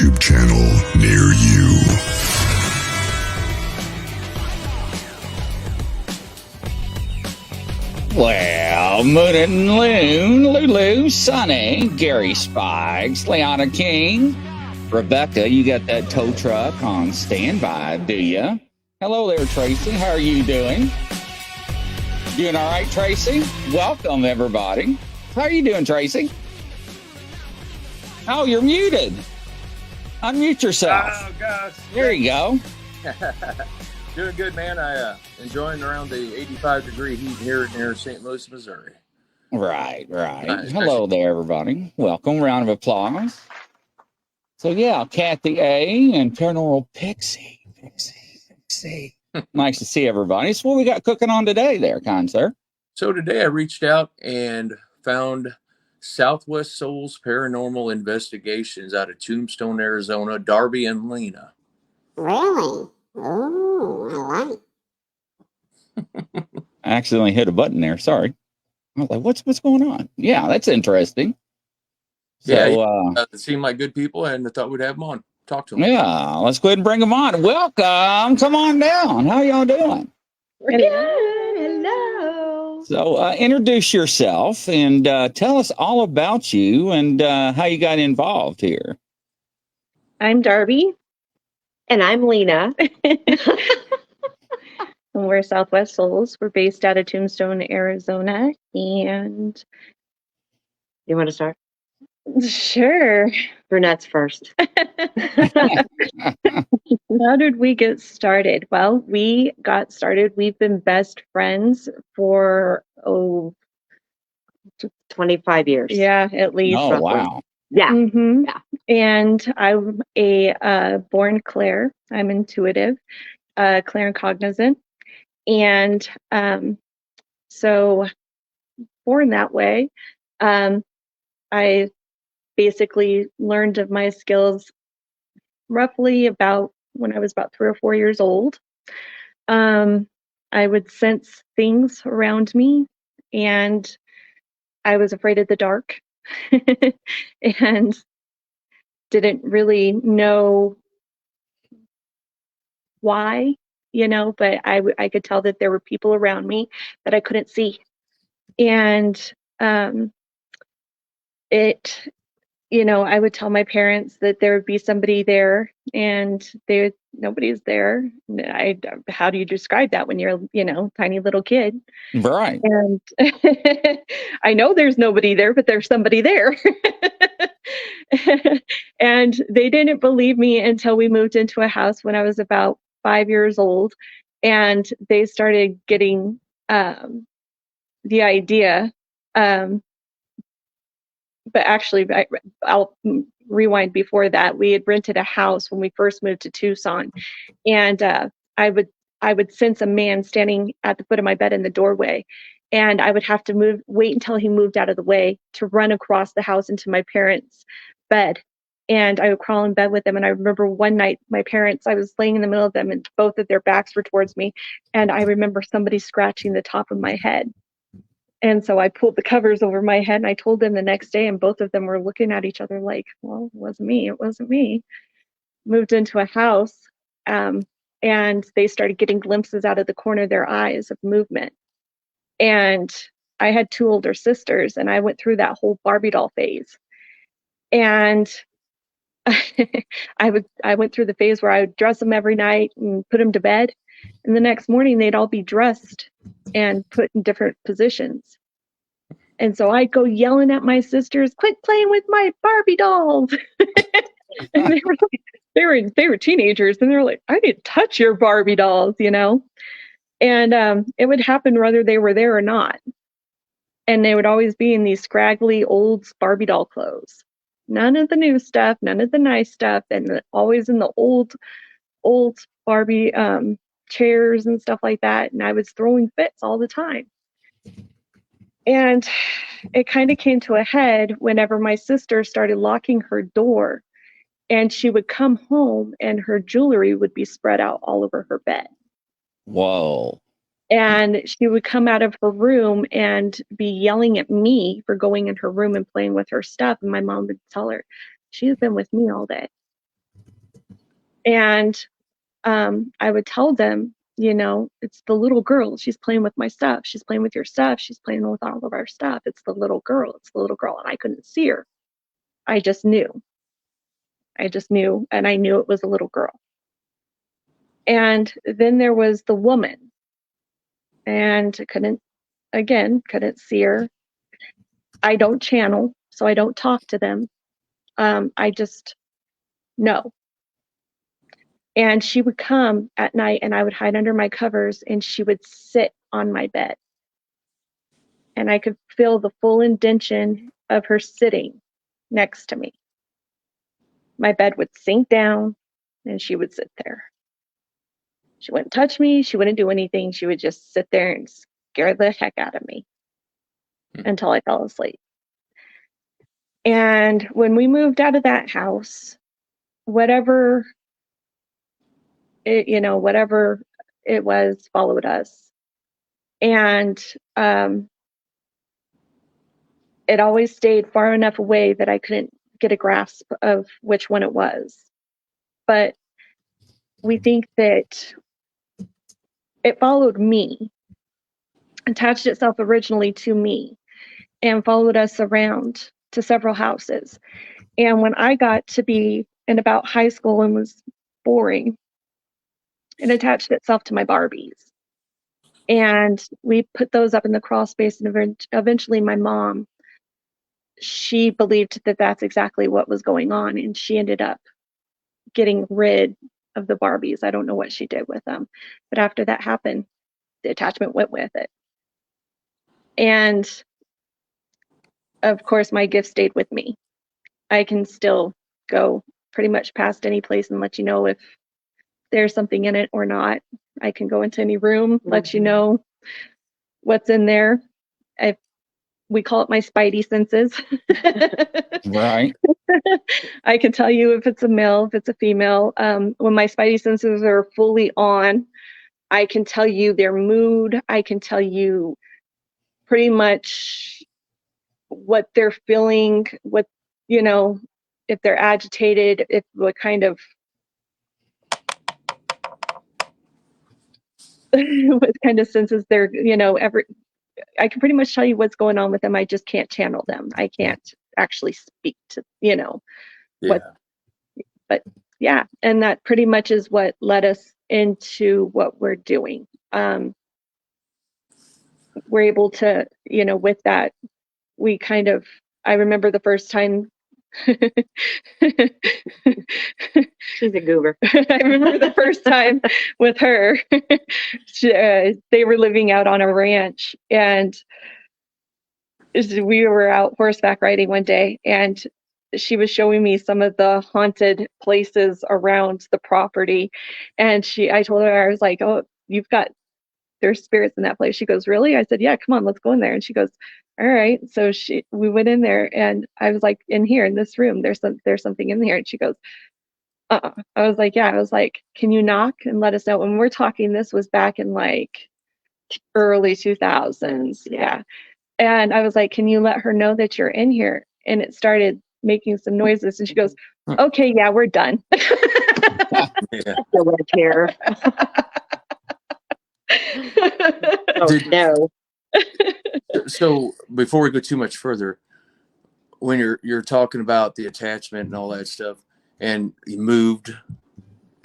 YouTube channel near you. Well, Moon and Loon, Lulu, Sunny, Gary Spikes, Leona King, Rebecca, you got that tow truck on standby, do you? Hello there, Tracy. How are you doing? Doing all right, Tracy? Welcome, everybody. How are you doing, Tracy? Oh, you're muted. Unmute yourself. Oh, gosh. There you go. Doing good, man. Enjoying around the 85-degree heat here near St. Louis, Missouri. Right. Nice. Hello there, everybody. Welcome. Round of applause. So, yeah, Kathy A. and Paranormal Pixie. Nice to see everybody. So, what we got cooking on today there, kind sir? So today I reached out and found Southwest Souls Paranormal Investigations out of Tombstone, Arizona, Darby and Lena. Really? Oh, I like. I accidentally hit a button there. Sorry. I was like, what's going on? Yeah, that's interesting. So, it seemed like good people, and I thought we'd have them on. Talk to them. Yeah, let's go ahead and bring them on. Welcome. Come on down. How y'all doing? We're good. Hello. So, introduce yourself and tell us all about you and how you got involved here. I'm Darby. And I'm Lena. And we're Southwest Souls. We're based out of Tombstone, Arizona. And You want to start? sure. Brunettes first. How did we get started? Well, we got started. We've been best friends for 25 years. yeah, at least. Oh, wow. Yeah. Mm-hmm. Yeah. And I'm a born clair. I'm intuitive, claircognizant. And so born that way, I basically learned of my skills roughly about when I was about 3 or 4 years old. I would sense things around me, and I was afraid of the dark and didn't really know why, but I could tell that there were people around me that I couldn't see. And I would tell my parents that there would be somebody there, and nobody's there. How do you describe that when you're, tiny little kid? Right. And I know there's nobody there, but there's somebody there. And they didn't believe me until we moved into a house when I was about 5 years old, and they started getting the idea. But actually, I'll rewind before that. We had rented a house when we first moved to Tucson, and I would sense a man standing at the foot of my bed in the doorway, and I would have to wait until he moved out of the way to run across the house into my parents' bed. And I would crawl in bed with them. And I remember one night, I was laying in the middle of them, and both of their backs were towards me. And I remember somebody scratching the top of my head. And so I pulled the covers over my head, and I told them the next day, and both of them were looking at each other like, well, it wasn't me. It wasn't me. Moved into a house, and they started getting glimpses out of the corner of their eyes of movement. And I had 2 older sisters, and I went through that whole Barbie doll phase. And I went through the phase where I would dress them every night and put them to bed. And the next morning, they'd all be dressed and put in different positions. And so I'd go yelling at my sisters, "Quit playing with my Barbie dolls!" And they were teenagers, and they were like, "I didn't touch your Barbie dolls," And it would happen whether they were there or not. And they would always be in these scraggly old Barbie doll clothes. None of the new stuff, none of the nice stuff, and always in the old Barbie chairs and stuff like that. And I was throwing fits all the time. And it kind of came to a head whenever my sister started locking her door, and she would come home and her jewelry would be spread out all over her bed. Whoa. And she would come out of her room and be yelling at me for going in her room and playing with her stuff. And my mom would tell her, "She's been with me all day." And I would tell them, it's the little girl. She's playing with my stuff. She's playing with your stuff. She's playing with all of our stuff. It's the little girl. It's the little girl. And I couldn't see her. I just knew. And I knew it was a little girl. And then there was the woman. And couldn't see her. I don't channel, so I don't talk to them. I just know. And she would come at night and I would hide under my covers and she would sit on my bed. And I could feel the full indention of her sitting next to me. My bed would sink down and she would sit there. She wouldn't touch me. She wouldn't do anything. She would just sit there and scare the heck out of me until I fell asleep. And when we moved out of that house, whatever it was, followed us. And it always stayed far enough away that I couldn't get a grasp of which one it was. But we think that it followed me, attached itself originally to me, and followed us around to several houses. And when I got to be in about high school and was boring, it attached itself to my Barbies. And we put those up in the crawl space, and eventually my mom, she believed that that's exactly what was going on, and she ended up getting rid of the Barbies. I don't know what she did with them, but after that happened, the attachment went with it. And of course, my gift stayed with me. I can still go pretty much past any place and let you know if there's something in it or not. I can go into any room, let you know what's in there. We call it my spidey senses. Right. I can tell you if it's a male, if it's a female. When my spidey senses are fully on, I can tell you their mood. I can tell you pretty much what they're feeling, if they're agitated, what kind of what kind of senses they're, I can pretty much tell you what's going on with them. I just can't channel them. I can't actually speak to, what, but yeah. And that pretty much is what led us into what we're doing. We're able to, with that, I remember the first time. She's a goober. I remember the first time with her, they were living out on a ranch, and we were out horseback riding one day, and she was showing me some of the haunted places around the property. And I told her, I was like, oh, there's spirits in that place. She goes, really? I said, yeah, come on, let's go in there. And she goes, all right. So we went in there, and I was like, in here, in this room, there's something in here. And she goes, I was like, yeah. I was like, can you knock and let us know? And we're talking, this was back in like early 2000s. Yeah. And I was like, can you let her know that you're in here? And it started making some noises. And she goes, okay, yeah, we're done. The web chair. No. So before we go too much further, when you're talking about the attachment and all that stuff, and you moved,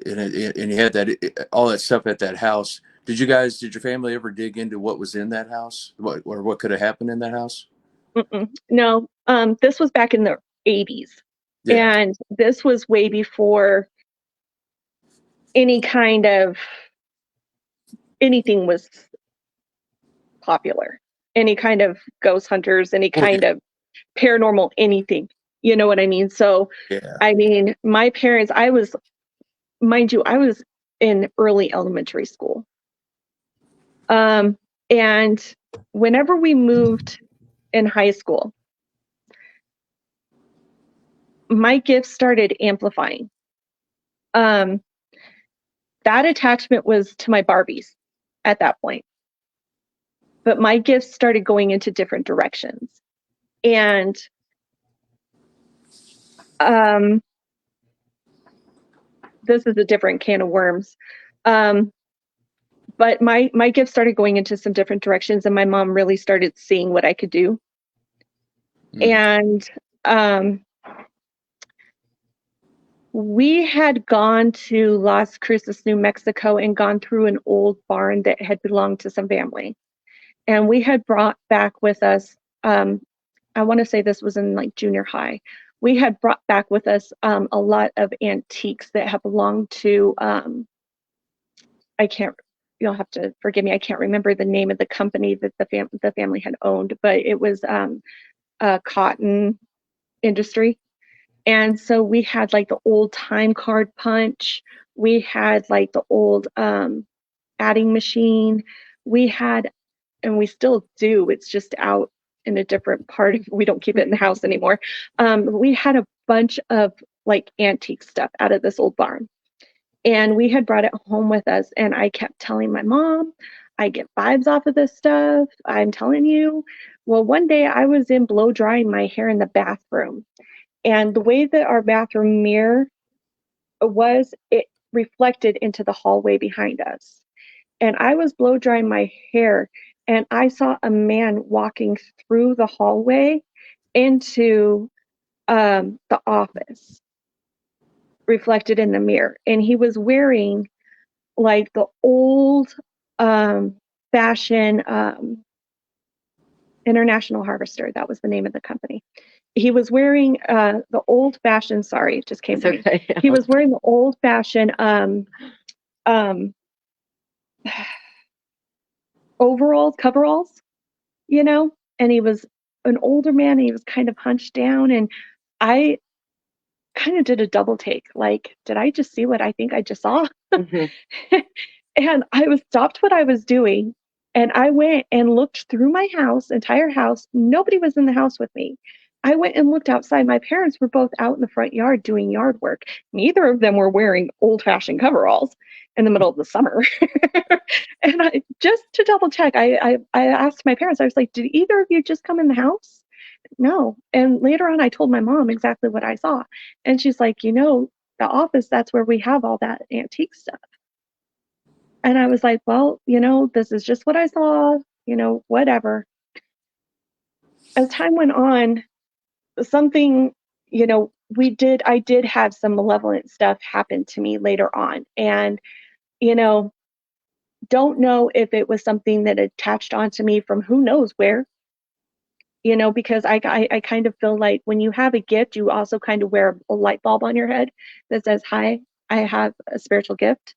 and you had all that stuff at that house, did your family ever dig into what was in that house, what could have happened in that house? No. This was back in the 80s. Yeah. And this was way before any kind of anything was popular. Any kind of ghost hunters, any kind of paranormal anything. You know what I mean? So, yeah. I mean, my parents, mind you, I was in early elementary school. And whenever we moved in high school, my gifts started amplifying. That attachment was to my Barbies at that point. But my gifts started going into different directions. And this is a different can of worms. But my gift started going into some different directions, and my mom really started seeing what I could do. And we had gone to Las Cruces, New Mexico, and gone through an old barn that had belonged to some family. And we had brought back with us, I want to say this was in like junior high. We had brought back with us a lot of antiques that have belonged to, you'll have to forgive me, I can't remember the name of the company that the family had owned, but it was a cotton industry. And so we had like the old time card punch. We had like the old adding machine. We had, and we still do, it's just out in a different part of, we don't keep it in the house anymore. We had a bunch of like antique stuff out of this old barn. And we had brought it home with us. And I kept telling my mom, I get vibes off of this stuff. I'm telling you. Well, one day I was in blow drying my hair in the bathroom. And the way that our bathroom mirror was, it reflected into the hallway behind us. And I was blow drying my hair, and I saw a man walking through the hallway into the office, reflected in the mirror. And he was wearing like the old fashion International Harvester. That was the name of the company. He was wearing the old fashioned, sorry, it just came to me. He was wearing the old fashioned overalls, coveralls, you know, and he was an older man, and he was kind of hunched down, and I kind of did a double take, like, did I just see what I think I just saw? And I was stopped what I was doing, and I went and looked through my house, entire house. Nobody was in the house with me. I went and looked outside. My parents were both out in the front yard doing yard work. Neither of them were wearing old-fashioned coveralls in the middle of the summer. And I, just to double check, I asked my parents, I was like, did either of you just come in the house? No. And later on, I told my mom exactly what I saw. And she's like, you know, the office, that's where we have all that antique stuff. And I was like, well, you know, this is just what I saw, you know, whatever. As time went on, something, you know, I did have some malevolent stuff happen to me later on. And, you know, don't know if it was something that attached onto me from who knows where, you know, because I kind of feel like when you have a gift, you also kind of wear a light bulb on your head that says, hi, I have a spiritual gift.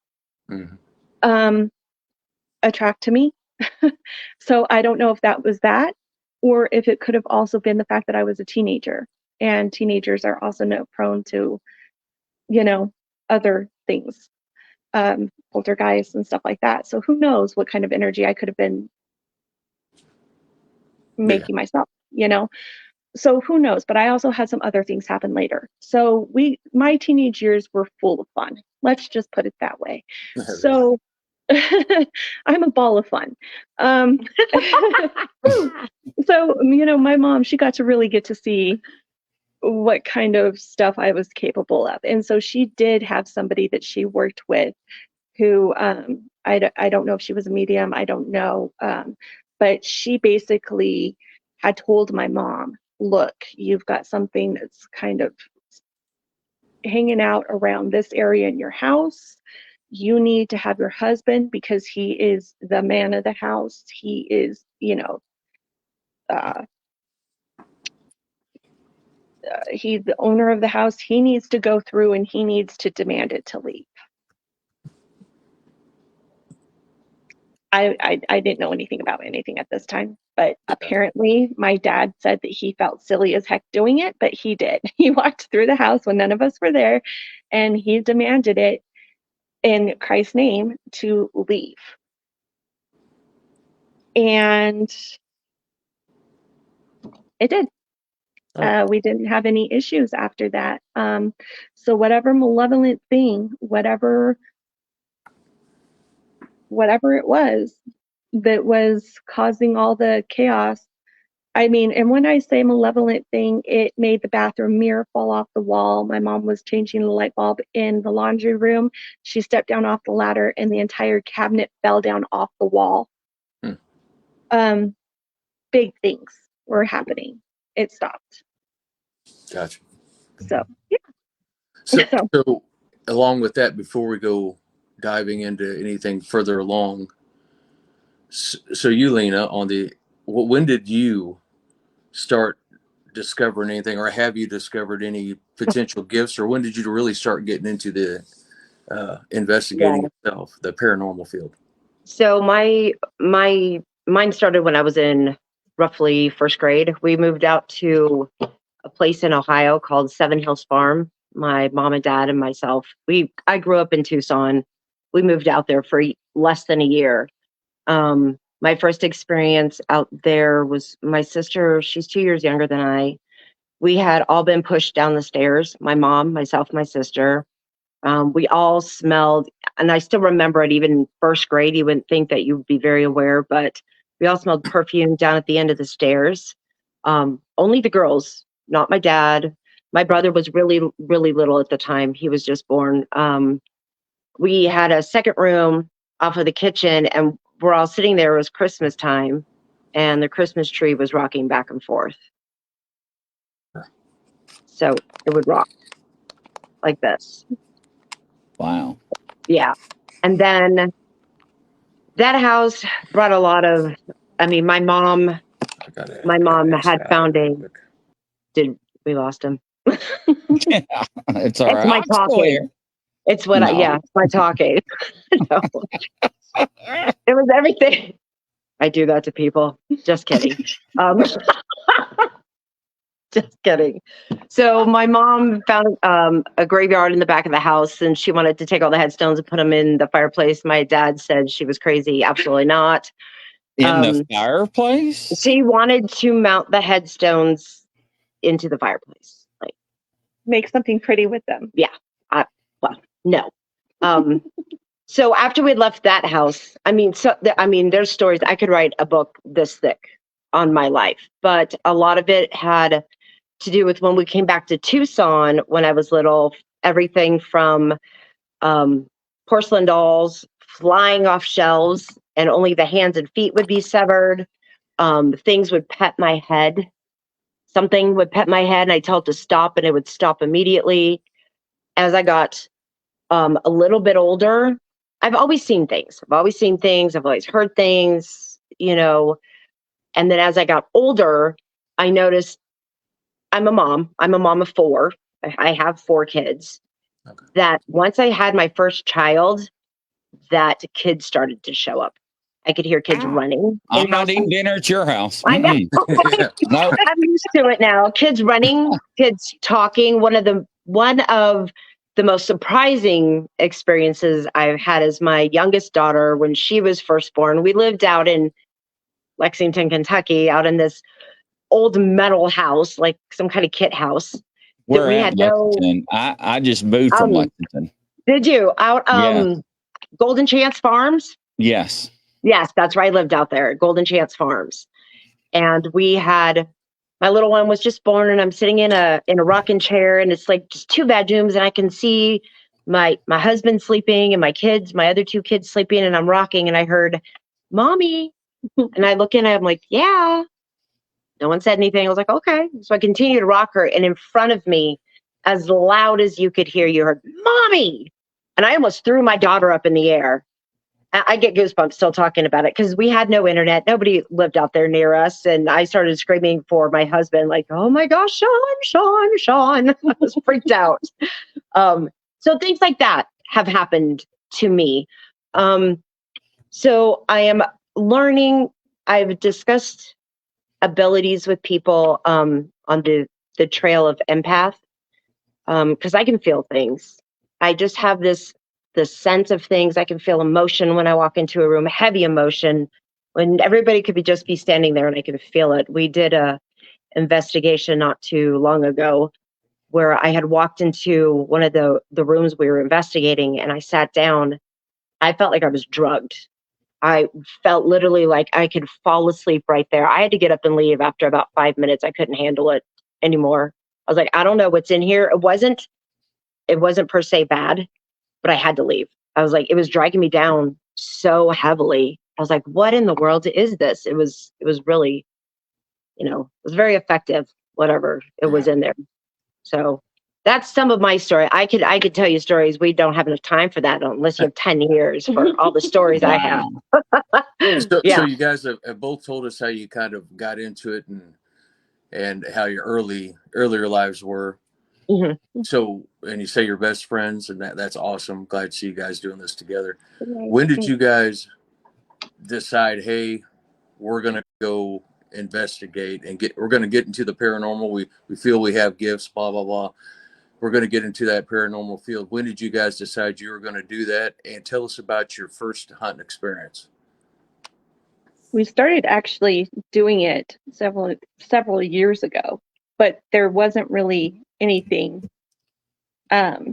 Attract to me. So I don't know if that was that, or if it could have also been the fact that I was a teenager, and teenagers are also prone to, you know, other things, poltergeists and stuff like that. So who knows what kind of energy I could have been making myself, you know? So who knows? But I also had some other things happen later. So my teenage years were full of fun. Let's just put it that way. So I'm a ball of fun. So, you know, my mom, she got to really get to see what kind of stuff I was capable of. And so she did have somebody that she worked with who, I don't know if she was a medium, I don't know. But she basically had told my mom, look, you've got something that's kind of hanging out around this area in your house. You need to have your husband, because he is the man of the house. He is, you know, he's the owner of the house. He needs to go through and he needs to demand it to leave. I didn't know anything about anything at this time, but apparently my dad said that he felt silly as heck doing it, but he did. He walked through the house when none of us were there, and he demanded it in Christ's name to leave. And it did. We didn't have any issues after that. So whatever malevolent thing, whatever it was that was causing all the chaos, I mean, and when I say malevolent thing, it made the bathroom mirror fall off the wall. My mom was changing the light bulb in the laundry room. She stepped down off the ladder and the entire cabinet fell down off the wall. Big things were happening. It stopped. Gotcha. So, yeah. So along with that, before we go diving into anything further along, so you, Lena, when did you start discovering anything, or have you discovered any potential gifts, or when did you really start getting into the investigating itself, the paranormal field? So mine started when I was in roughly first grade. We moved out to a place in Ohio called Seven Hills Farm. My mom and dad and myself. I grew up in Tucson. We moved out there for less than a year. My first experience out there was my sister. She's 2 years younger than I. We had all been pushed down the stairs. My mom, myself, my sister. We all smelled, and I still remember it even in first grade. You wouldn't think that you would be very aware, but we all smelled perfume down at the end of the stairs. Only the girls, not my dad. My brother was really, really little at the time. He was just born. We had a second room off of the kitchen, and we're all sitting there. It was Christmas time, and the Christmas tree was rocking back and forth. So it would rock like this. Wow. Yeah. And then that house brought a lot of, my mom had found did we lost him? Yeah, it's all It's right. my I'm still talking. here. It's what No. it's my talking. No. It was everything. I do that to people. Just kidding. Just kidding. So my mom found a graveyard in the back of the house, and she wanted to take all the headstones and put them in the fireplace. My dad said she was crazy. Absolutely not. In the fireplace? She wanted to mount the headstones into the fireplace. Like, make something pretty with them. yeah. No. So after we left that house, there's stories. I could write a book this thick on my life, but a lot of it had to do with when we came back to Tucson when I was little. Everything from porcelain dolls flying off shelves, and only the hands and feet would be severed. Things would pet my head. Something would pet my head, and I tell it to stop, and it would stop immediately. As I got a little bit older, I've always seen things. I've always heard things, And then as I got older, I noticed I'm a mom. I'm a mom of 4. I have 4 kids. Okay. That once I had my first child, that kids started to show up. I could hear kids running. I'm not eating dinner at your house. I know. No. I'm used to it now. Kids running, kids talking. One of the most surprising experiences I've had is my youngest daughter when she was first born. We lived out in Lexington, Kentucky, out in this old metal house, like some kind of kit house. We're at Lexington. I just moved from Lexington. Did you? Out Yeah. Golden Chance Farms? Yes. Yes, that's where I lived out there, Golden Chance Farms. And we had, my little one was just born, and I'm sitting in a rocking chair, and it's like just 2 bedrooms, and I can see my husband sleeping and my other 2 kids sleeping, and I'm rocking, and I heard, "Mommy." And I look in, and I'm like, "Yeah." No one said anything. I was like, "Okay." So I continued to rock her, and in front of me, as loud as you could hear, you heard, "Mommy." And I almost threw my daughter up in the air. I get goosebumps still talking about it because we had no internet. Nobody lived out there near us. And I started screaming for my husband, like, "Oh my gosh, Sean." I was freaked out. So things like that have happened to me. So I am learning. I've discussed abilities with people on the trail of empath because I can feel things. I just have the sense of things. I can feel emotion when I walk into a room, heavy emotion, when everybody could just be standing there and I can feel it. We did a investigation not too long ago where I had walked into one of the rooms we were investigating, and I sat down. I felt like I was drugged. I felt literally like I could fall asleep right there. I had to get up and leave after about 5 minutes. I couldn't handle it anymore. I was like, I don't know what's in here. It wasn't per se bad, but I had to leave. I was like, it was dragging me down so heavily. I was like, what in the world is this? It was really, it was very effective, whatever it was in there. So that's some of my story. I could tell you stories. We don't have enough time for that unless you have 10 years for all the stories I have. So you guys have both told us how you kind of got into it and how your earlier lives were. Mm-hmm. So, and you say you're best friends, and that's awesome. Glad to see you guys doing this together. When did you guys decide, hey, we're going to go investigate and we're going to get into the paranormal? We feel we have gifts, blah, blah, blah. We're going to get into that paranormal field. When did you guys decide you were going to do that? And tell us about your first hunting experience. We started actually doing it several years ago, but there wasn't really anything. There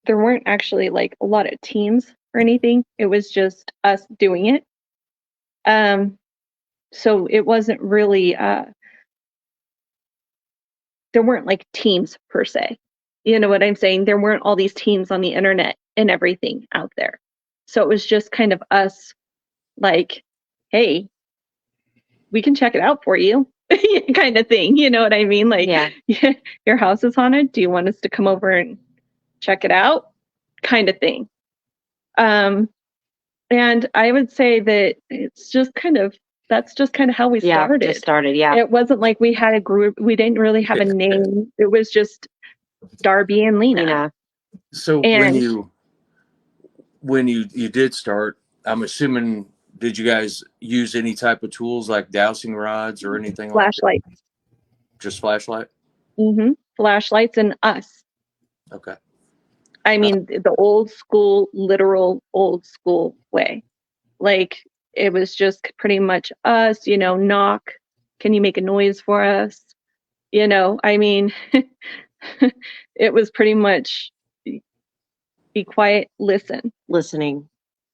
weren't actually like a lot of teams or anything. It was just us doing it. So it wasn't really, there weren't like teams per se. You know what I'm saying? There weren't all these teams on the internet and everything out there. So it was just kind of us like, hey, we can check it out for you kind of thing. You know what I mean? Like, your house is haunted. Do you want us to come over and check it out? Kind of thing. And I would say that that's just kind of how we started. Just started, It wasn't like we had a group. We didn't really have a name. It was just Darby and Lena. So when you did start, I'm assuming, did you guys use any type of tools like dowsing rods or anything like that? Just flashlight? Mm-hmm. Flashlights and us. Okay. I mean, the old school, literal old school way. Like, it was just pretty much us, knock. Can you make a noise for us? I mean, it was pretty much be quiet, listen. Listening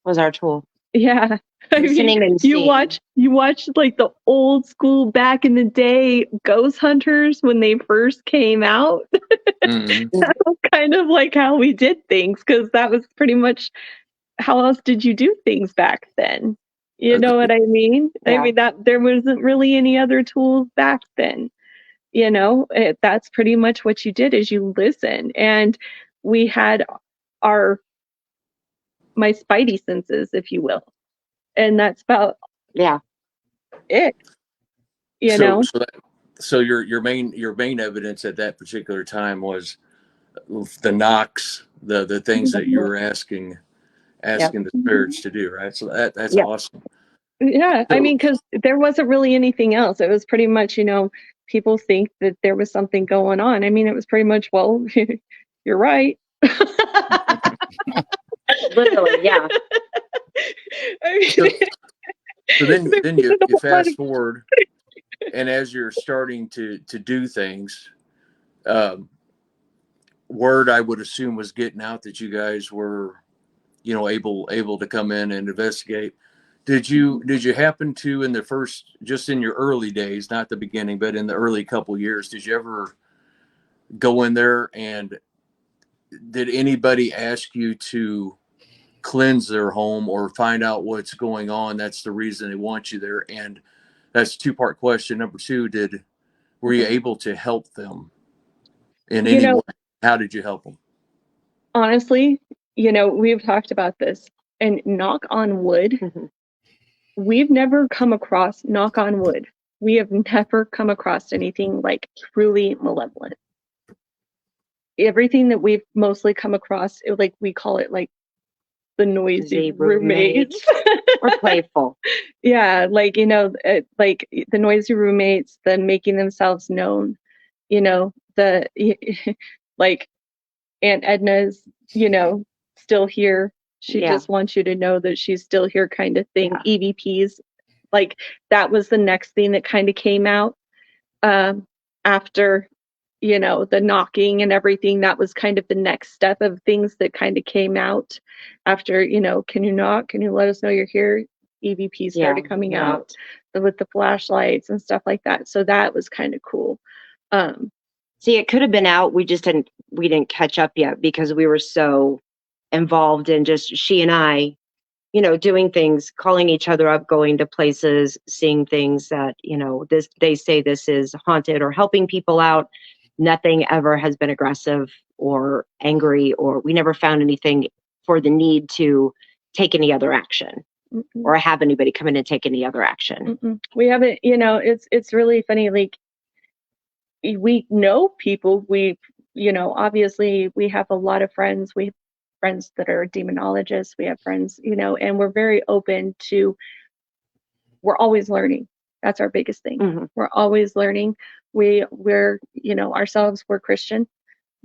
was our tool. Yeah. Listening and you watch like the old school back in the day ghost hunters when they first came out. Mm-hmm. That was kind of like how we did things, because that was pretty much how else did you do things back then? You know what I mean? Yeah. I mean, that there wasn't really any other tools back then. That's pretty much what you did, is you listen. And we had my spidey senses, if you will. And that's about it. So your main evidence at that particular time was the knocks, the things that you were asking the spirits to do, right? So that's awesome. Yeah, I mean, because there wasn't really anything else. It was pretty much, people think that there was something going on. I mean, it was pretty much, well, you're right. Literally, yeah. I mean, so then you fast forward, and as you're starting to do things, word, I would assume, was getting out that you guys were, able to come in and investigate. Did you happen to, in your early days, not the beginning, but in the early couple years, did you ever go in there, and did anybody ask you to cleanse their home or find out what's going on? That's the reason they want you there. And that's a two-part question. Number two, were you able to help them in any way? How did you help them? Honestly, we've talked about this, and knock on wood, we've never come across, knock on wood, we have never come across anything like truly malevolent. Everything that we've mostly come across, we call it like the noisy roommates. Or playful. Yeah, like, like the noisy roommates, the making themselves known, the like Aunt Edna's, still here. She just wants you to know that she's still here, kind of thing. Yeah. EVPs, like that was the next thing that kind of came out after the knocking and everything. That was kind of the next step of things that kind of came out after, can you knock? Can you let us know you're here? EVP started coming out with the flashlights and stuff like that. So that was kind of cool. See, it could have been out. We didn't catch up yet because we were so involved in just she and I, doing things, calling each other up, going to places, seeing things that, they say this is haunted or helping people out. Nothing ever has been aggressive or angry, or we never found anything for the need to take any other action. Mm-mm. Or have anybody come in and take any other action. Mm-mm. We haven't, it's really funny. Like, we know people, obviously we have a lot of friends. We have friends that are demonologists. We have friends, and we're very open to, we're always learning. That's our biggest thing. Mm-hmm. We're always learning. We're, ourselves, we're Christian,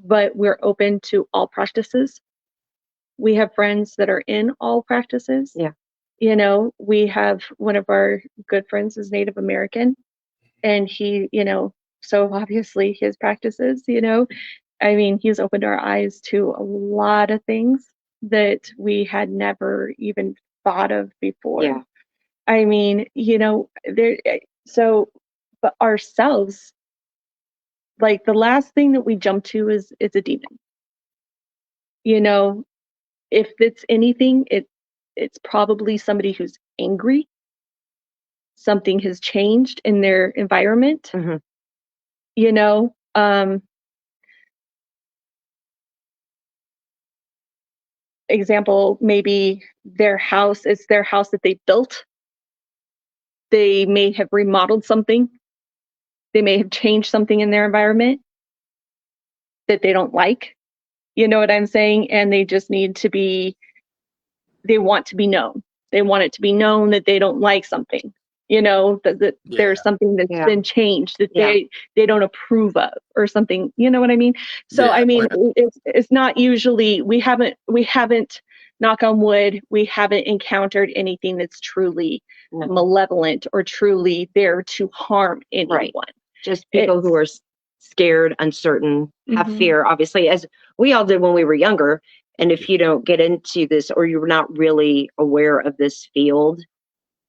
but we're open to all practices. We have friends that are in all practices. Yeah. We have one of our good friends is Native American, and he, so obviously his practices, he's opened our eyes to a lot of things that we had never even thought of before. Yeah. But ourselves, like, the last thing that we jump to is a demon. If it's anything, it's probably somebody who's angry. Something has changed in their environment. Mm-hmm. Example, maybe it's their house that they built. They may have remodeled something. They may have changed something in their environment that they don't like. You know what I'm saying? And they just they want to be known. They want it to be known that they don't like something. That there's something that's been changed that they don't approve of or something. You know what I mean? So it's not usually, we haven't, knock on wood, we haven't encountered anything that's truly malevolent or truly there to harm anyone. Right. Just people who are scared, uncertain, have fear, obviously, as we all did when we were younger. And if you don't get into this, or you're not really aware of this field,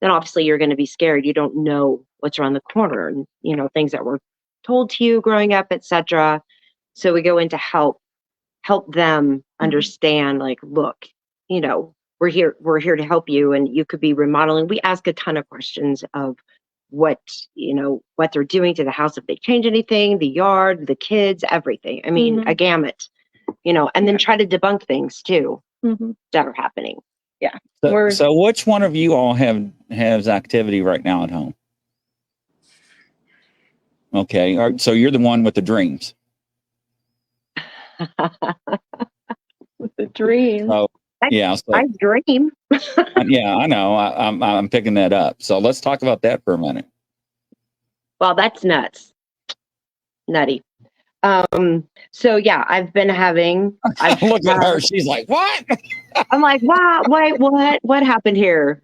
then obviously you're going to be scared. You don't know what's around the corner, and things that were told to you growing up, etc. So we go in to help them understand, like, look, we're here to help you, and you could be remodeling. We ask a ton of questions of what they're doing to the house, if they change anything, the yard, the kids, everything. I mean, a gamut, and then try to debunk things too that are happening. Yeah. So which one of you all has activity right now at home? Okay. So you're the one with the dreams. With the dreams. So, I dream. Yeah, I know. I'm picking that up. So let's talk about that for a minute. Well, that's nutty. So yeah, I've been having. Look at her. She's like, what? I'm like, wow, wait, what happened here?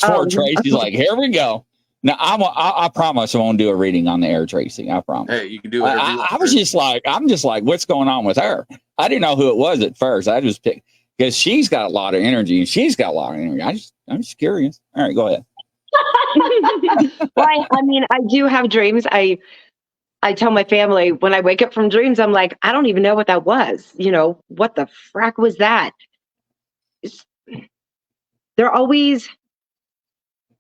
Poor Tracy's like, here we go. Now I promise I won't do a reading on the air, Tracy. I promise. Hey, you can do whatever you want. I'm just like, what's going on with her? I didn't know who it was at first. I just picked because she's got a lot of energy and she's got a lot of energy. I'm just curious. All right, go ahead. Well, I do have dreams. I tell my family when I wake up from dreams, I'm like, I don't even know what that was. What the frack was that? They're always,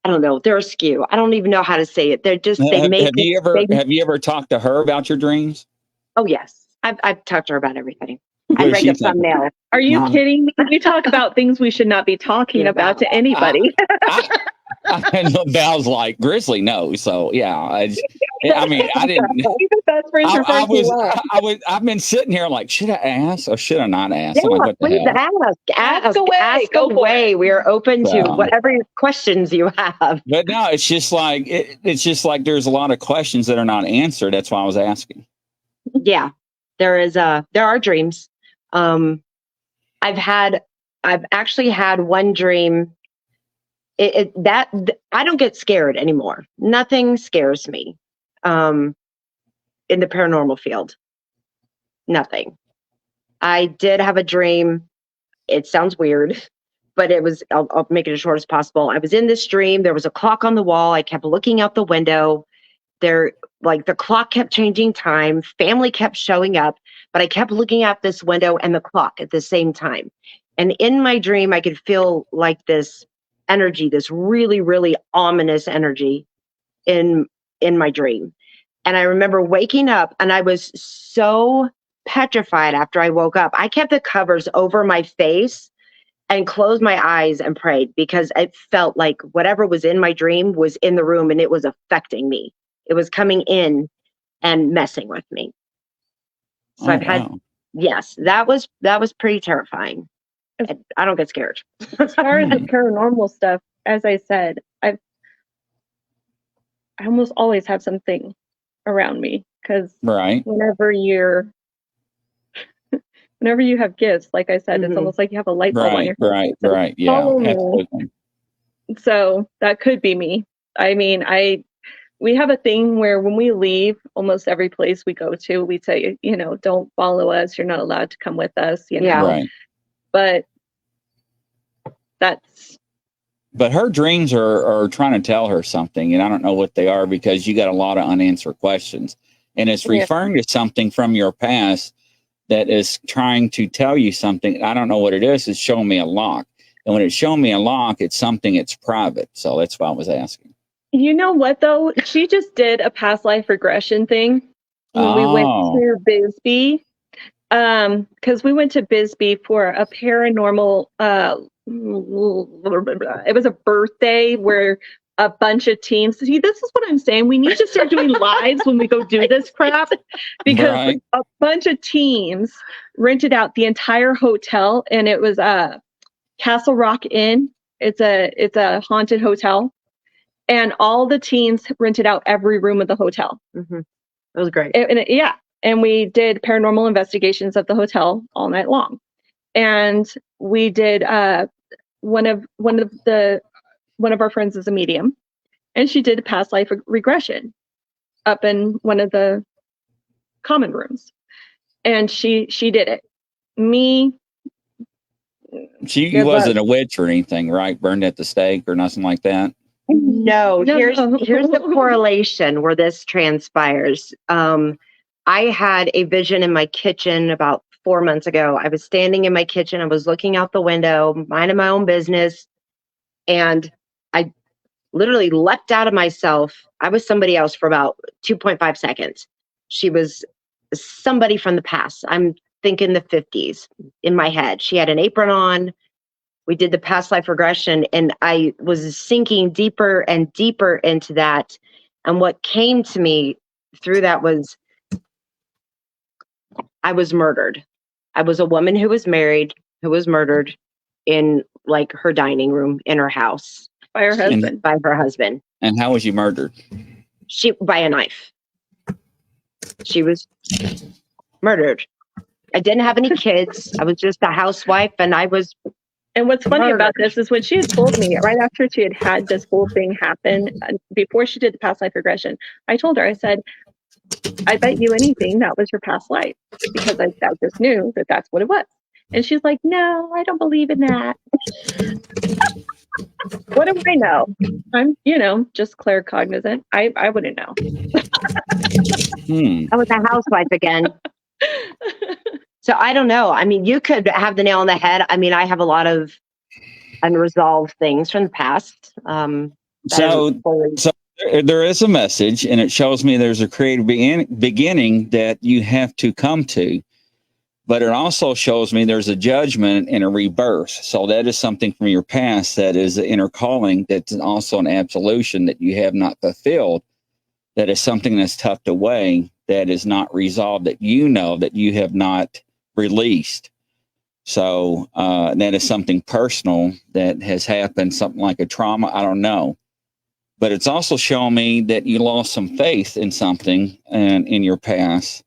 I don't know, they're askew. I don't even know how to say it. They're just, have you ever talked to her about your dreams? Oh, yes. I've talked to her about everying. I break up thumbnail. Are you kidding me? We talk about things we should not be talking about to anybody. And Val's like, Grizzly knows. So yeah, I didn't. I've been sitting here like, should I ask or should I not ask? Yeah, like, please ask away. We are open to whatever questions you have. But no, it's just like there's a lot of questions that are not answered. That's why I was asking. Yeah, there are dreams. I've actually had one dream. I don't get scared anymore. Nothing scares me. in the paranormal field. Nothing. I did have a dream. It sounds weird, but it was, I'll make it as short as possible. I was in this dream. There was a clock on the wall. I kept looking out the window. There, like the clock kept changing time. Family kept showing up, but I kept looking out this window and the clock at the same time. And in my dream, I could feel like this energy, this really, really ominous energy in my dream. And I remember waking up and I was so petrified after I woke up. I kept the covers over my face and closed my eyes and prayed because it felt like whatever was in my dream was in the room and it was affecting me. It was coming in and messing with me. So I've had, yes, that was pretty terrifying. I don't get scared. As far as the paranormal stuff, as I said, I almost always have something around me because whenever you have gifts, like I said, it's almost like you have a light bulb on your head. Right. Yeah, absolutely. So that could be me. I mean, we have a thing where when we leave almost every place we go to, we say, don't follow us. You're not allowed to come with us, Yeah. Right. But But her dreams are trying to tell her something, and I don't know what they are because you got a lot of unanswered questions. And it's referring to something from your past that is trying to tell you something. I don't know what it is. It's showing me a lock. And when it's showing me a lock, it's something that's private. So that's why I was asking. You know what, though? She just did a past life regression thing when we went to Bisbee. Because we went to Bisbee for a paranormal, it was a birthday where a bunch of teams, see, this is what I'm saying. We need to start doing lives when we go do this crap because a bunch of teams rented out the entire hotel and it was Castle Rock Inn. It's a haunted hotel and all the teams rented out every room of the hotel. Mm-hmm. It was great. And we did paranormal investigations at the hotel all night long. And we did one of our friends is a medium, and she did a past life regression up in one of the common rooms. And she did it. She wasn't a witch or anything, right? Burned at the stake or nothing like that. No. Here's the correlation where this transpires. I had a vision in my kitchen about 4 months ago. I was standing in my kitchen. I was looking out the window, minding my own business. And I literally leapt out of myself. I was somebody else for about 2.5 seconds. She was somebody from the past. I'm thinking the 50s in my head. She had an apron on. We did the past life regression and I was sinking deeper and deeper into that. And what came to me through that was I was murdered. I was a woman who was married, who was murdered in like her dining room in her house. By her husband. By her husband. And how was you murdered? By a knife. She was murdered. I didn't have any kids. I was just a housewife and I was. And what's funny about this is when she had told me right after she had this whole thing happen, before she did the past life regression, I told her, I said, I bet you anything that was your past life because I just knew that that's what it was. And she's like, no, I don't believe in that. What do I know? I'm, just claircognizant. I wouldn't know. I was a housewife again. So I don't know. I mean, you could have the nail on the head. I mean, I have a lot of unresolved things from the past. So there is a message, and it shows me there's a creative beginning that you have to come to. But it also shows me there's a judgment and a rebirth. So that is something from your past that is an inner calling. That's also an absolution that you have not fulfilled. That is something that's tucked away, that is not resolved, that that you have not released. So that is something personal that has happened, something like a trauma. I don't know. But it's also showing me that you lost some faith in something and in your past.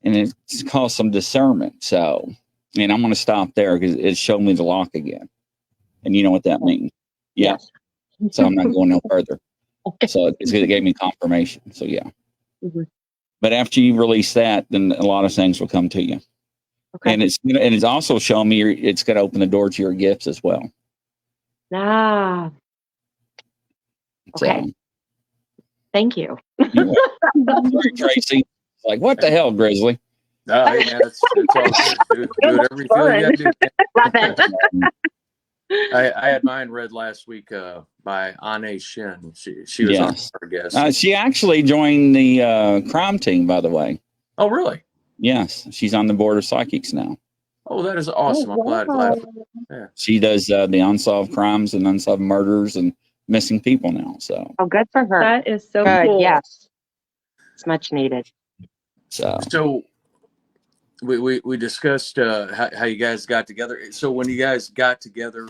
And it's caused some discernment. So, and I'm going to stop there because it showed me the lock again. And you know what that means. Yeah. So I'm not going no further. So it gave me confirmation. So, yeah. Mm-hmm. But after you release that, then a lot of things will come to you. Okay. And it's also showing me it's going to open the door to your gifts as well. Ah. Okay. So, thank you. sorry, Tracy. Like, what the hell, Grizzly? No, hey man, it's all good. Do whatever you feel you got to do. Love it. I had mine read last week by Ane Shin. She was on our guest. She actually joined the crime team, by the way. Oh, really? Yes, she's on the board of psychics now. Oh, that is awesome. I'm glad. Yeah. She does the unsolved crimes and unsolved murders and missing people now. So, Oh, good for her. That is so Good. cool. Yes, it's much needed. So we discussed how you guys got together. So when you guys got together,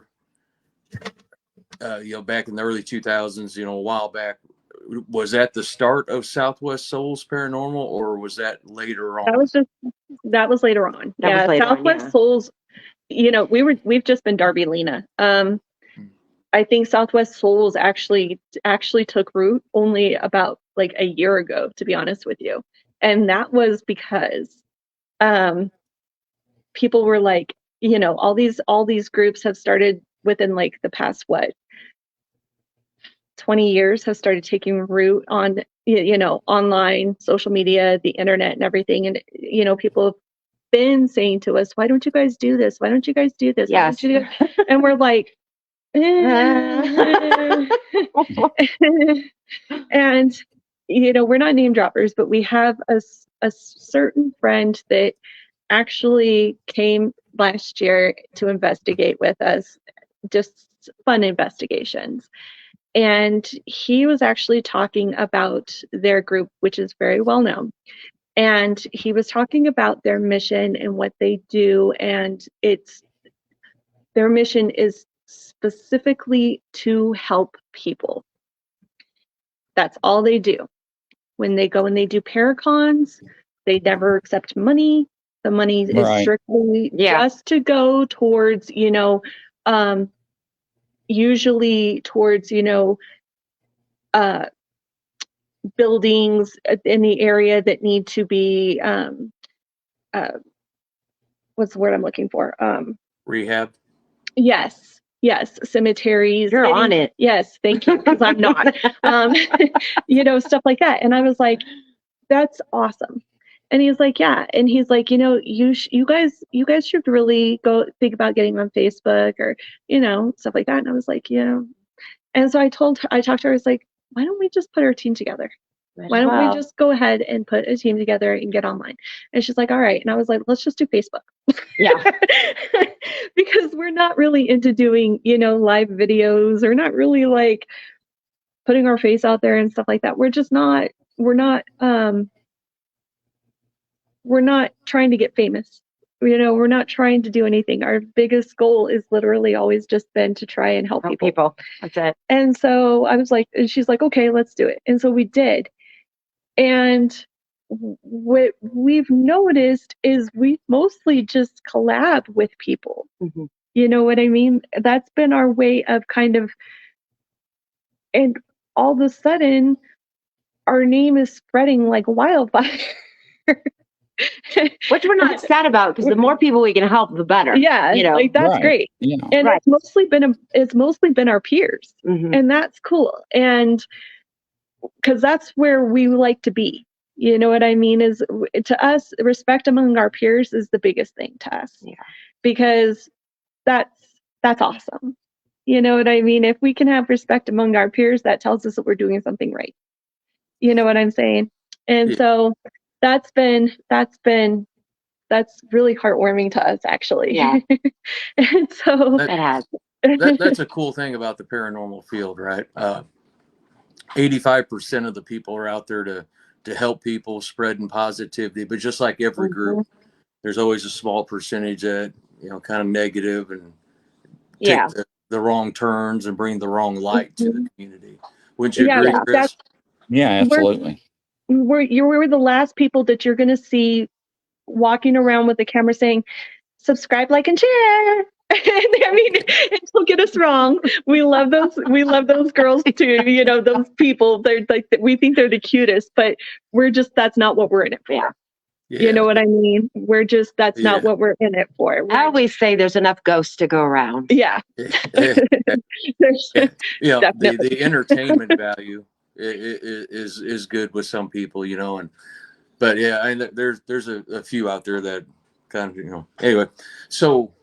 back in the early 2000s, a while back, was that the start of Southwest Souls Paranormal, or was that later on? That was later on. Southwest Souls, we've just been Darby Lena. I think Southwest Souls actually took root only about like a year ago, to be honest with you. And that was because people were like, all these groups have started within like the past 20 years have started taking root on online, social media, the internet and everything. And people have been saying to us, why don't you guys do this? Why don't you guys do this? Yes. And we're like, and we're not name droppers, but we have a certain friend that actually came last year to investigate with us, just fun investigations. And he was actually talking about their group, which is very well known. And he was talking about their mission and what they do. And their mission is specifically to help people. That's all they do. When they go and they do Paracons, they never accept money. The money is strictly just to go towards, usually towards, buildings in the area that need to be, what's the word I'm looking for? Rehab. Yes, cemeteries. You're on it. Yes, thank you, because I'm not. Stuff like that. And I was like, that's awesome. And he's like, yeah. And he's like, you guys should really go think about getting on Facebook or, stuff like that. And I was like, And so I talked to her, I was like, why don't we just put our team together? Why don't we just go ahead and put a team together and get online? And she's like, all right. And I was like, let's just do Facebook. Yeah. Because we're not really into doing, live videos, or not really like putting our face out there and stuff like that. We're not trying to get famous. We're not trying to do anything. Our biggest goal is literally always just been to try and help people. That's it. And so I was like, and she's like, okay, let's do it. And so we did. And what we've noticed is we mostly just collab with people. Mm-hmm. You know what I mean? That's been our way of kind of, and all of a sudden our name is spreading like wildfire. Which we're not sad about, because the more people we can help, the better. Yeah, like that's great. Yeah. And it's mostly been our peers, and that's cool. And because that's where we like to be. You know what I mean? Is to us, respect among our peers is the biggest thing to us. Yeah. Because that's awesome. You know what I mean? If we can have respect among our peers, that tells us that we're doing something right. You know what I'm saying? And so that's really heartwarming to us, actually. Yeah. And so it has. That's a cool thing about the paranormal field, right? 85% of the people are out there to help people, spreading positivity. But just like every group, there's always a small percentage that, kind of negative and take the wrong turns and bring the wrong light to the community. Wouldn't you agree, Chris? Yeah, absolutely. We're the last people that you're going to see walking around with the camera saying, subscribe, like, and share. I mean, and don't get us wrong. We love those girls too. You know, those people. They're like, we think they're the cutest, but that's not what we're in it for. Yeah. You know what I mean? That's not what we're in it for. I always say there's enough ghosts to go around. Yeah. The entertainment value is good with some people, you know, but yeah, and there's a few out there that kind of, you know. Anyway, so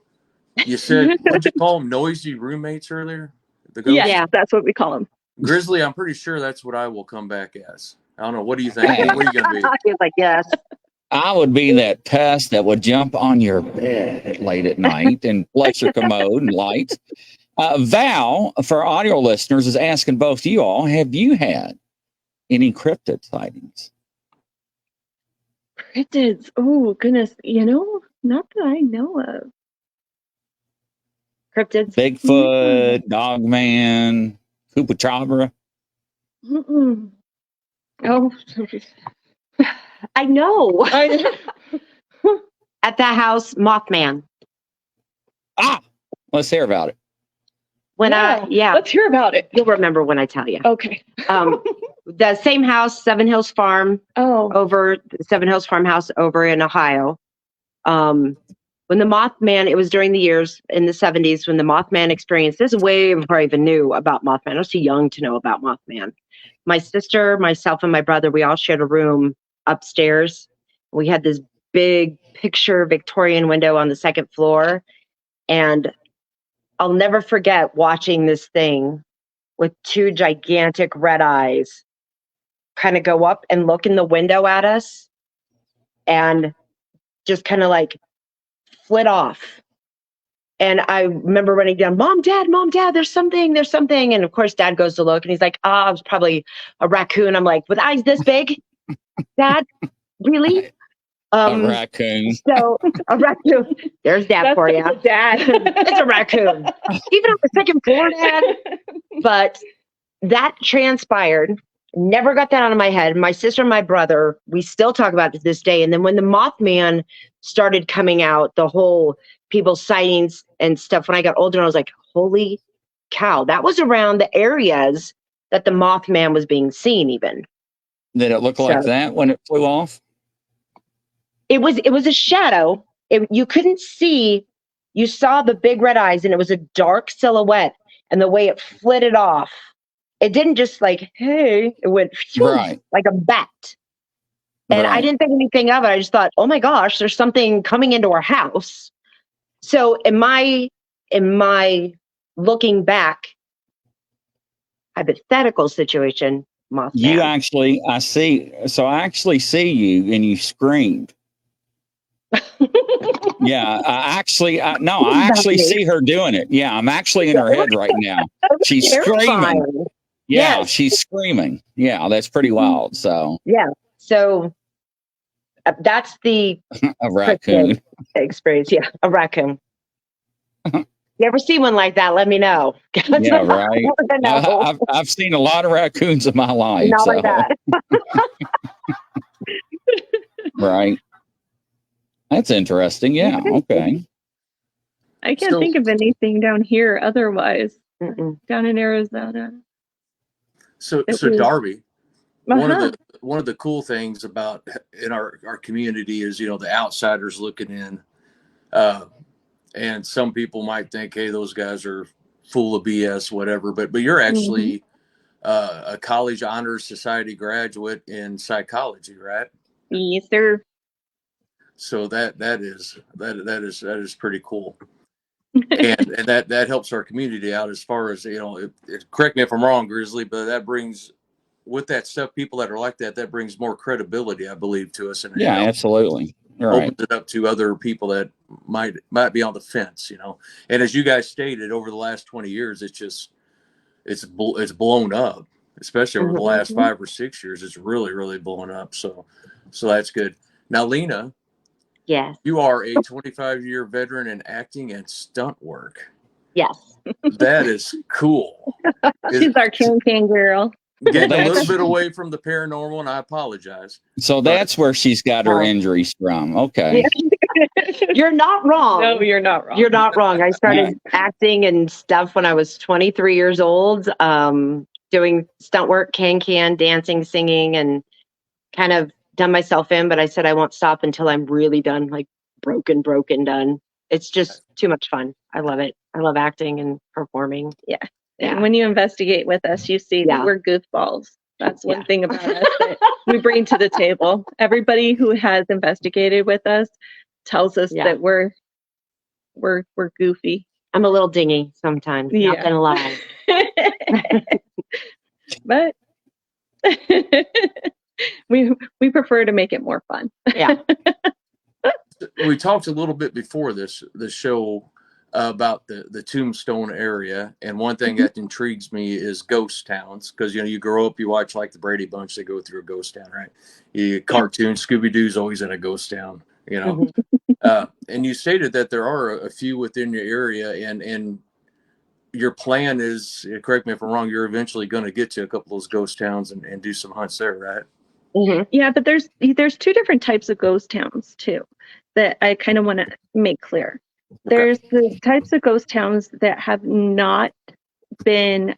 you said, what'd you call them, noisy roommates earlier? The ghosts? Yeah, that's what we call them. Grizzly, I'm pretty sure that's what I will come back as. I don't know. What do you think? What are you going to be? He's like, yes. I would be that pest that would jump on your bed late at night and flush your commode and lights. Val, for audio listeners, is asking both you all, have you had any cryptid sightings? Cryptids. Oh, goodness. You know, not that I know of. Cryptids. Bigfoot, Dogman, Chupacabra. Mm-mm. Oh, I know. At that house, Mothman. Let's hear about it. Let's hear about it. You'll remember when I tell you. Okay. The same house, Seven Hills Farm. Over Seven Hills Farmhouse over in Ohio. When the Mothman, it was during the years in the 70s when the Mothman experience. This is way before I even knew about Mothman. I was too young to know about Mothman. My sister, myself, and my brother, we all shared a room upstairs. We had this big picture Victorian window on the second floor. And I'll never forget watching this thing with two gigantic red eyes kind of go up and look in the window at us and just kind of like flit off. And I remember running down, Mom, Dad, there's something. And of course, Dad goes to look and he's like, it was probably a raccoon. I'm like, with eyes this big? Dad, really? A raccoon. So a raccoon. There's Dad for you. Dad. It's a raccoon. Even on the second floor, Dad. But that transpired. Never got that out of my head. My sister and my brother, we still talk about it to this day. And then when the Mothman started coming out, the whole people's sightings and stuff, when I got older, I was like, holy cow. That was around the areas that the Mothman was being seen even. Did it look like that when it flew off? It was a shadow. You couldn't see. You saw the big red eyes, and it was a dark silhouette. And the way it flitted off, it didn't just like, hey, it went right like a bat. And I didn't think anything of it. I just thought, oh my gosh, there's something coming into our house. So in my looking back, hypothetical situation, Mothman. I actually see you and you screamed. Yeah, I actually see her doing it. Yeah, I'm actually in her head right now. She's screaming. Yeah, yes. She's screaming. Yeah, that's pretty wild. So yeah, so that's the a raccoon experience. Yeah, a raccoon. You ever see one like that? Let me know. Yeah, right. I've seen a lot of raccoons in my life. Not like that. Right. That's interesting. Yeah. Okay. I can't think of anything down here otherwise. Down in Arizona. So Darby, one of the cool things about in our community is, you know, the outsiders looking in, and some people might think, hey, those guys are full of BS, whatever. But you're actually a college honors society graduate in psychology, right? Yes, sir. So that is pretty cool. and that helps our community out as far as, you know, correct me if I'm wrong, Grizzly, but that brings with that stuff, people that are like that brings more credibility, I believe, to us. And absolutely. Opens it up to other people that might be on the fence, you know. And as you guys stated, over the last 20 years, it's blown up, especially over the last 5 or 6 years. It's really, really blown up. So that's good. Now, Lena. Yes. You are a 25-year veteran in acting and stunt work. Yes. That is cool. She's our can girl. Getting a little bit away from the paranormal, and I apologize. So that's where she's got her injuries from. Okay. You're not wrong. No, you're not wrong. You're not wrong. I started acting and stuff when I was 23 years old, doing stunt work, can, dancing, singing, and kind of done myself in. But I said I won't stop until I'm really done, like broken, done. It's just too much fun. I love it. I love acting and performing. Yeah. Yeah. And when you investigate with us, you see that we're goofballs. That's one thing about us that we bring to the table. Everybody who has investigated with us tells us that we're goofy. I'm a little dingy sometimes. Not gonna lie. But we prefer to make it more fun. Yeah. We talked a little bit before the show about the Tombstone area, and one thing that intrigues me is ghost towns, because you grow up, you watch like the Brady Bunch, they go through a ghost town, right? Cartoon Scooby-Doo's always in a ghost town, and you stated that there are a few within your area, and your plan is, correct me if I'm wrong, you're eventually going to get to a couple of those ghost towns and do some hunts there, right? Mm-hmm. Yeah, but there's two different types of ghost towns too that I kind of want to make clear. Okay. There's the types of ghost towns that have not been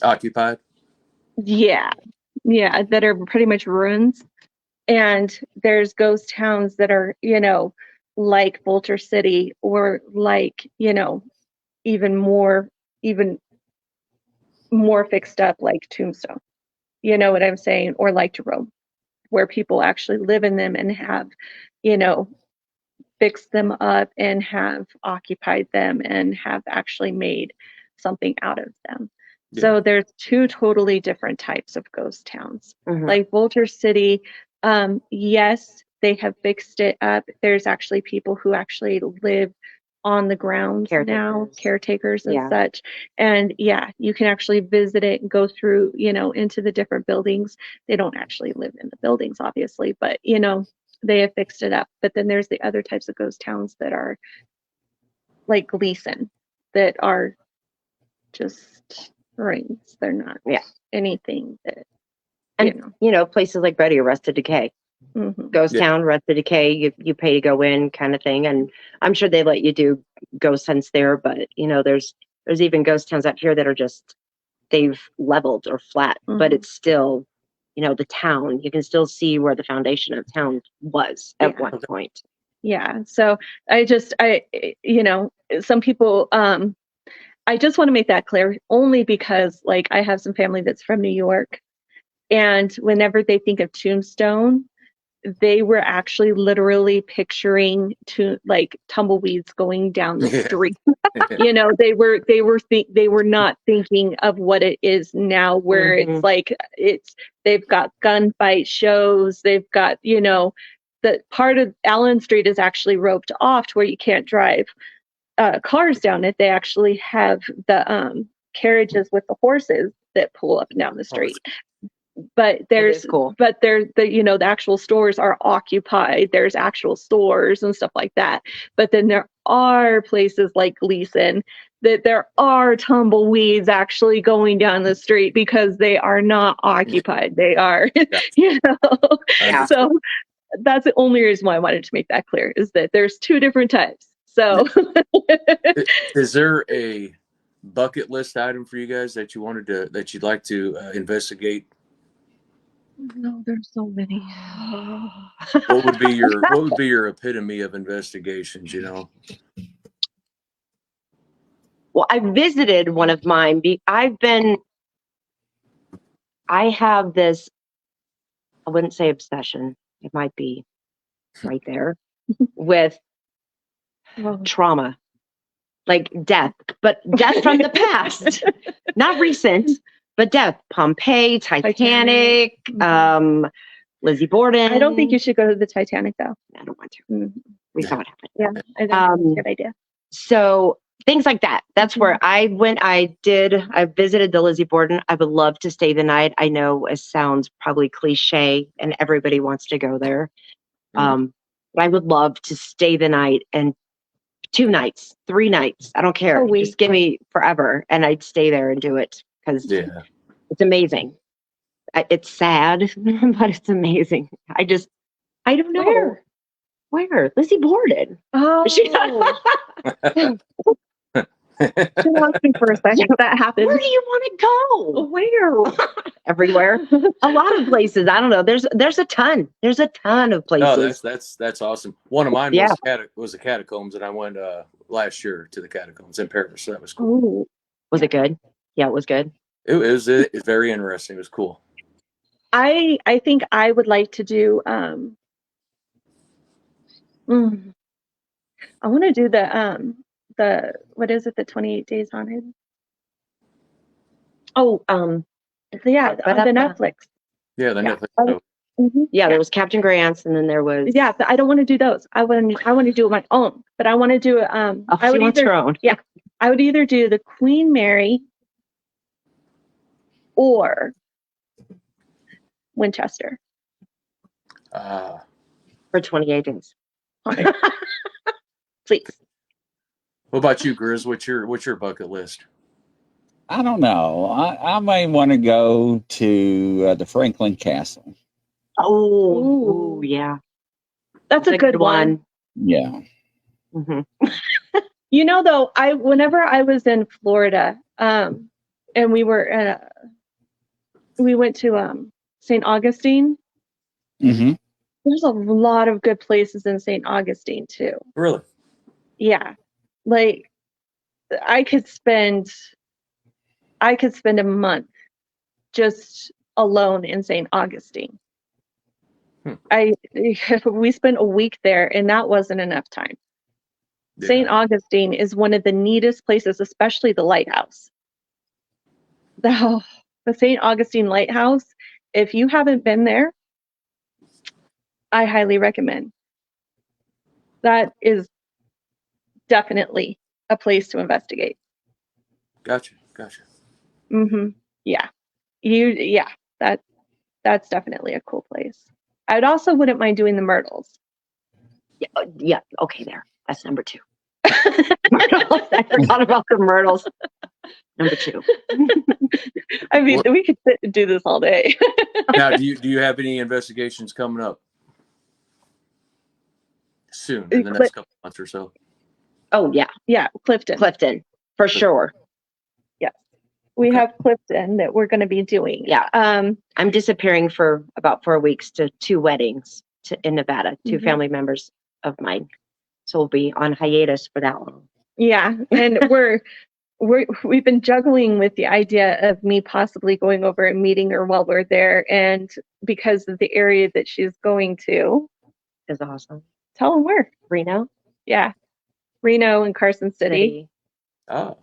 occupied. Yeah, that are pretty much ruins. And there's ghost towns that are, like Boulder City, or like, even more fixed up, like Tombstone. You know what I'm saying? Or like Jerome, where people actually live in them and have, fixed them up and have occupied them and have actually made something out of them. Yeah. So there's two totally different types of ghost towns. Mm-hmm. Like Boulder City, yes, they have fixed it up. There's actually people who actually live on the ground now, caretakers and such. And you can actually visit it and go through, into the different buildings. They don't actually live in the buildings, obviously, but, they have fixed it up. But then there's the other types of ghost towns that are like Gleason, that are just ruins. They're not anything that, places like Ready Arrested Decay. Mm-hmm. Ghost town, Arrested Decay, you pay to go in, kind of thing. And I'm sure they let you do ghost hunts there, but there's even ghost towns out here that are just, they've leveled or flat, but it's still, the town, you can still see where the foundation of the town was at one point. Yeah. So some people, I just want to make that clear, only because like I have some family that's from New York, and whenever they think of Tombstone, they were actually literally picturing tumbleweeds going down the street. They were not thinking of what it is now, where it's like they've got gunfight shows. They've got, the part of Allen Street is actually roped off to where you can't drive cars down it. They actually have the carriages with the horses that pull up and down the street. But there's the actual stores are occupied. There's actual stores and stuff like that. But then there are places like Gleason that there are tumbleweeds actually going down the street because they are not occupied. They are, So that's the only reason why I wanted to make that clear, is that there's two different types. So is there a bucket list item for you guys that you'd like to investigate? No, there's so many. What would be your epitome of investigations, Well, I visited one of mine. I have this, I wouldn't say obsession, it might be right there, with trauma, like death, but death from the past, not recent. But death, Pompeii, Titanic, Lizzie Borden. I don't think you should go to the Titanic, though. I don't want to. Mm-hmm. We saw what happened. Yeah, I think that's a good idea. So things like that. That's where I went. I visited the Lizzie Borden. I would love to stay the night. I know it sounds probably cliche and everybody wants to go there. But I would love to stay the night, and 2 nights, 3 nights. I don't care. Just give me forever. And I'd stay there and do it. Because it's amazing. It's sad, but it's amazing. I don't know. Where? Lizzie Borden. Oh, She- she lost me for a second. That happened. Where do you want to go? Where? Everywhere. A lot of places. I don't know. There's a ton. There's a ton of Oh, places. that's awesome. One of mine Yeah. was the catacombs, and I went last year to the catacombs in Paris. So that was cool. Ooh. Was it good? Yeah, it was good. It was very interesting. It was cool. I think I would like to do I want to do the what is it, the 28 Days Haunted? Oh, Yeah, But the up, Netflix. Yeah, the Yeah. Netflix show. Mhm. yeah, there was Captain Grant's, and then there was Yeah, but I don't want to do those. I want to do my own. But I want to do Oh, I she would wants either her own. yeah, I would either do the Queen Mary or Winchester. For 28 days. Please. What about you, Grizz? What's your bucket list? I don't know. I may want to go to the Franklin Castle. Oh, Ooh. yeah. That's a good one. Yeah. hmm You know, though, whenever I was in Florida, and we went to St. Augustine. Mm-hmm. There's a lot of good places in St. Augustine too. Really? Yeah, like I could spend a month just alone in St. Augustine. We spent a week there, and that wasn't enough time. Yeah. St. Augustine is one of the neatest places, especially the lighthouse. The St. Augustine Lighthouse, if you haven't been there, I highly recommend. That is definitely a place to investigate. Gotcha. Yeah. That's definitely a cool place. I'd also wouldn't mind doing the Myrtles. Yeah. Okay, there. That's number 2. Myrtles. I forgot about the Myrtles. Number 2. I mean, we could sit and do this all day. Now, do you have any investigations coming up soon in the next couple months or so? Oh, yeah. Yeah, Clifton, for sure. Yes. We Okay. have Clifton that we're going to be doing. Yeah. I'm disappearing for about 4 weeks to 2 weddings in Nevada, 2 Mhm. family members of mine. So we'll be on hiatus for that long. Yeah, and we've been juggling with the idea of me possibly going over and meeting her while we're there, and because of the area that she's going to. Is awesome. Tell them where. Reno? Yeah, Reno and Carson City. Oh,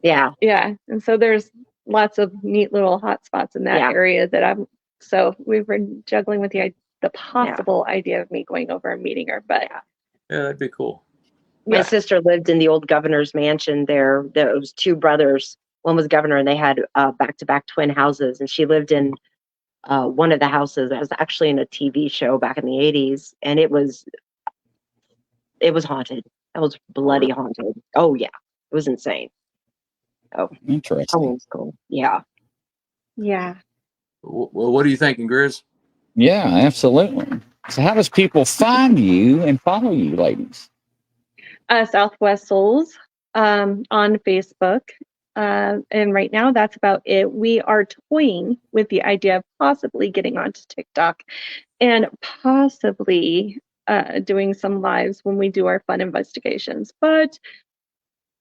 Yeah. Yeah, and so there's lots of neat little hot spots in that area that so we've been juggling with the possible idea of me going over and meeting her, but yeah, that'd be cool. My sister lived in the old governor's mansion there. There was 2 brothers. One was governor, and they had back-to-back twin houses. And she lived in one of the houses that was actually in a TV show back in the 80s. And it was haunted. It was bloody haunted. Oh, yeah. It was insane. Oh, Interesting. old school. Yeah. yeah. Well, what are you thinking, Grizz? Yeah, absolutely. So how does people find you and follow you, ladies? Southwest Souls on Facebook. And right now, that's about it. We are toying with the idea of possibly getting onto TikTok and possibly doing some lives when we do our fun investigations. But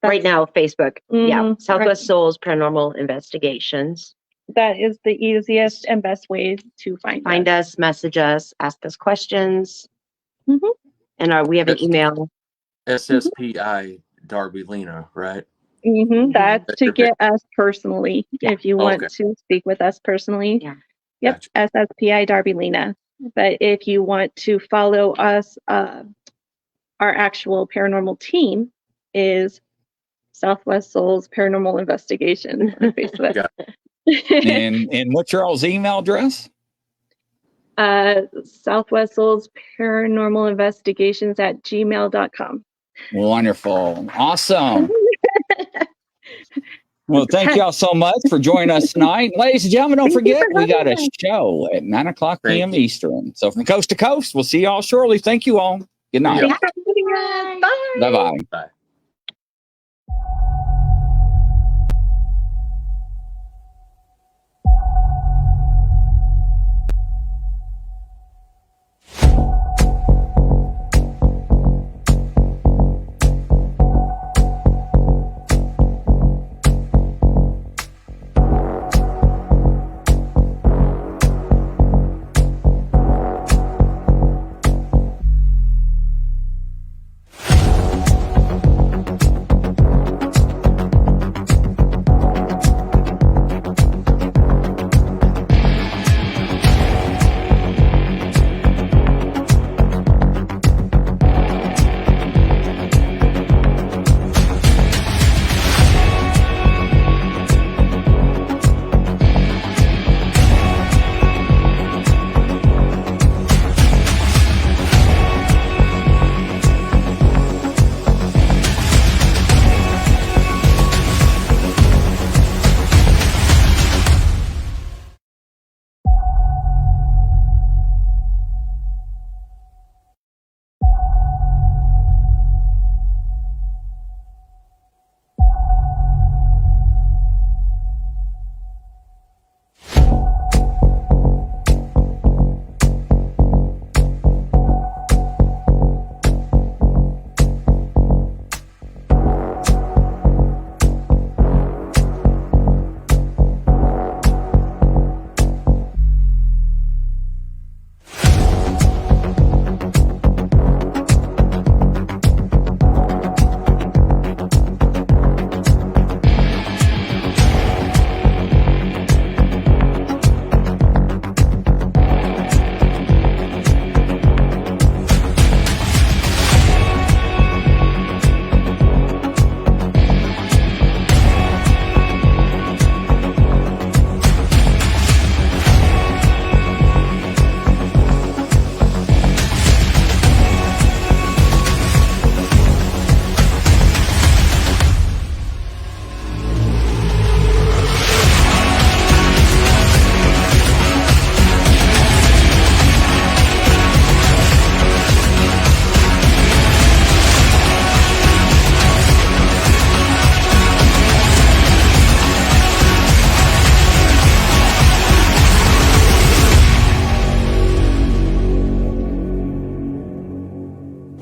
Right now, Facebook. Yeah. Mhm, Southwest Souls Paranormal Investigations. that is the easiest and best way to find us, message us, ask us questions. Mhm. And we have an email. SSPI Darby Lena, right? That's to get us personally. Yeah. If you want to speak with us personally. Yeah. Yep. Gotcha. SSPI Darby Lena. But if you want to follow us, our actual paranormal team is Southwest Souls Paranormal Investigation on Facebook. And what's your all's email address? Southwest Souls Paranormal Investigations at gmail.com. Wonderful. Awesome. Well, thank y'all so much for joining us tonight. Ladies and gentlemen, don't forget, we got a show at 9:00 p.m. Eastern. So from coast to coast, we'll see y'all shortly. Thank you all. Good night. Yeah. Thanks for having us. Bye. Bye-bye. Bye.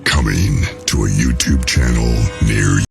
Coming to a YouTube channel near you.